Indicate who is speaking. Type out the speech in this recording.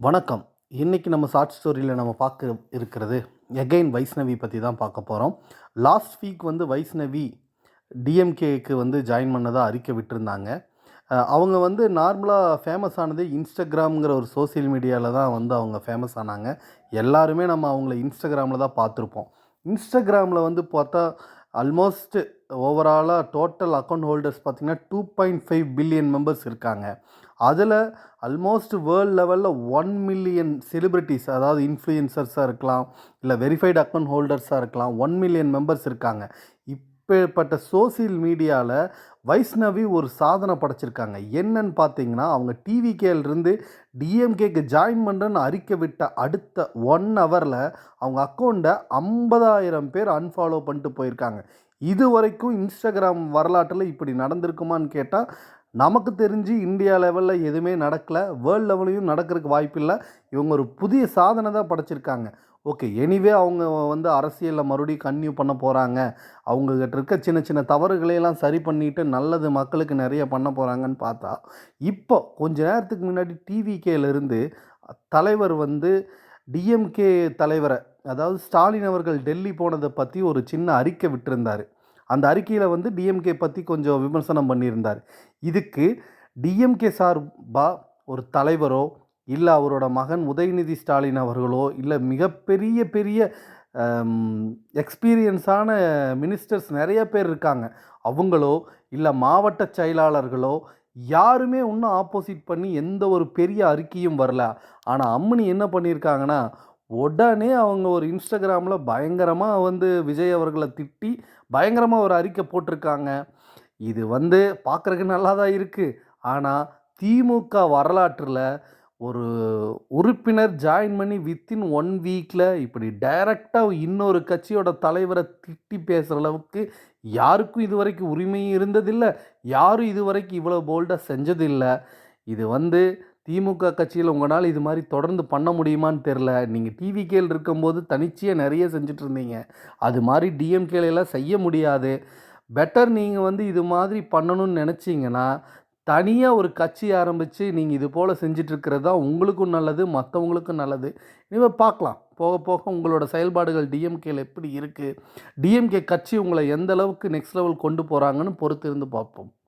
Speaker 1: வணக்கம். இன்னைக்கு நம்ம ஷார்ட் ஸ்டோரியில நம்ம பார்க்க இருக்கிறது, எகைன் வைஷ்ணவி பத்தி தான் பார்க்க போறோம். லாஸ்ட் வீக் வைஷ்ணவி டிஎம்கேக்கு ஜாயின் பண்ணதா அறிக்கை விட்டிருந்தாங்க. அவங்க நார்மலா ஃபேமஸ் ஆனது Instagramங்கிற ஒரு சோசியல் மீடியால தான் அவங்க ஃபேமஸ் ஆனாங்க. எல்லாருமே நம்ம அவங்கள Instagramல தான் பார்த்துருப்போம். Instagramல பார்த்தா ஆல்மோஸ்ட் ஓவராலா டோட்டல் அக்கவுண்ட் ஹோல்டர்ஸ் பார்த்தீங்கன்னா 2.5 பில்லியன் மெம்பர்ஸ் இருக்காங்க. அதில ஆல்மோஸ்ட் வேர்ல்ட் லெவலில் 1 மில்லியன் செலிபிரிட்டிஸ், அதாவது இன்ஃப்ளூயன்சர்ஸாக இருக்கலாம், இல்லை வெரிஃபைடு அக்கௌண்ட் ஹோல்டர்ஸாக இருக்கலாம், 1 மில்லியன் மெம்பர்ஸ் இருக்காங்க. இப்பேற்பட்ட சோசியல் மீடியாவில் வைஷ்ணவி ஒரு சாதனை படைச்சிருக்காங்க. என்னன்னு பார்த்தீங்கன்னா, அவங்க டிவிகேலிருந்து டிஎம்கேக்கு ஜாயின் பண்ணுறேன்னு அறிக்கை விட்ட அடுத்த 1 ஹவரில் அவங்க அக்கௌண்ட்டை 50,000 பேர் அன்ஃபாலோ பண்ணிட்டு போயிருக்காங்க. இது வரைக்கும் இன்ஸ்டாகிராம் வரலாற்றில் இப்படி நடந்திருக்குமான்னு கேட்டால், நமக்கு தெரிஞ்சு இந்தியா லெவலில் எதுவுமே நடக்கலை, வேர்ல்டு லெவலையும் நடக்கிறதுக்கு வாய்ப்பில்லை. இவங்க ஒரு புதிய சாதனை தான் படைச்சிருக்காங்க. ஓகே, எனிவே அவங்க அரசியலில் மறுபடியும் கன்டினியூ பண்ண போகிறாங்க. அவங்கக்கிட்ட இருக்க சின்ன சின்ன தவறுகளையெல்லாம் சரி பண்ணிவிட்டு நல்லது மக்களுக்கு நிறைய பண்ண போகிறாங்கன்னு பார்த்தா, இப்போ கொஞ்ச நேரத்துக்கு முன்னாடி டிவிகேலேருந்து தலைவர் டிஎம்கே தலைவரை, அதாவது ஸ்டாலின் அவர்கள் டெல்லி போனதை பற்றி ஒரு சின்ன அறிக்கை விட்டிருந்தார். அந்த அறிக்கையில் டிஎம்கே பற்றி கொஞ்சம் விமர்சனம் பண்ணியிருந்தார். இதுக்கு டிஎம்கே சார்பா ஒரு தலைவரோ, இல்லை அவரோட மகன் உதயநிதி ஸ்டாலின் அவர்களோ, இல்லை மிகப்பெரிய பெரிய எக்ஸ்பீரியன்ஸான மினிஸ்டர்ஸ் நிறைய பேர் இருக்காங்க, அவங்களோ இல்லை மாவட்ட செயலாளர்களோ யாருமே இன்னும் ஆப்போசிட் பண்ணி எந்த ஒரு பெரிய அறிக்கையும் வரல. ஆனால் அம்மினி என்ன பண்ணியிருக்காங்கன்னா, உடனே அவங்க ஒரு இன்ஸ்டாகிராமில் பயங்கரமாக விஜய் அவர்களை திட்டி பயங்கரமாக ஒரு அறிக்கை போட்டிருக்காங்க. இது பார்க்குறதுக்கு நல்லா தான் இருக்குது. ஆனால் திமுக வரலாற்றில் ஒரு உறுப்பினர் ஜாயின் பண்ணி வித்தின் 1 வீக்கில் இப்படி டைரெக்டாக இன்னொரு கட்சியோட தலைவரை திட்டி பேசுகிற அளவுக்கு யாருக்கும் இது வரைக்கும் உரிமையும் இருந்ததில்லை, யாரும் இது வரைக்கும் இவ்வளோ போல்டாக செஞ்சதில்லை. இது திமுக கட்சியில் உங்களால் இது மாதிரி தொடர்ந்து பண்ண முடியுமான்னு தெரில. நீங்கள் டிவிகேல இருக்கும்போது தனிச்சையாக நிறைய செஞ்சுட்டு இருந்தீங்க, அது மாதிரி டிஎம்கேலாம் செய்ய முடியாது. பெட்டர் நீங்கள் இது மாதிரி பண்ணணும்னு நினச்சிங்கன்னா, தனியாக ஒரு கட்சி ஆரம்பித்து நீங்கள் இது போல் செஞ்சிட்ருக்கிறது தான் உங்களுக்கும் நல்லது, மற்றவங்களுக்கும் நல்லது. இனிமேல் பார்க்கலாம், போக போக உங்களோட செயல்பாடுகள் டிஎம்கேல எப்படி இருக்குது, டிஎம்கே கட்சி உங்களை எந்த அளவுக்கு நெக்ஸ்ட் லெவல் கொண்டு போகிறாங்கன்னு பொறுத்து இருந்து பார்ப்போம்.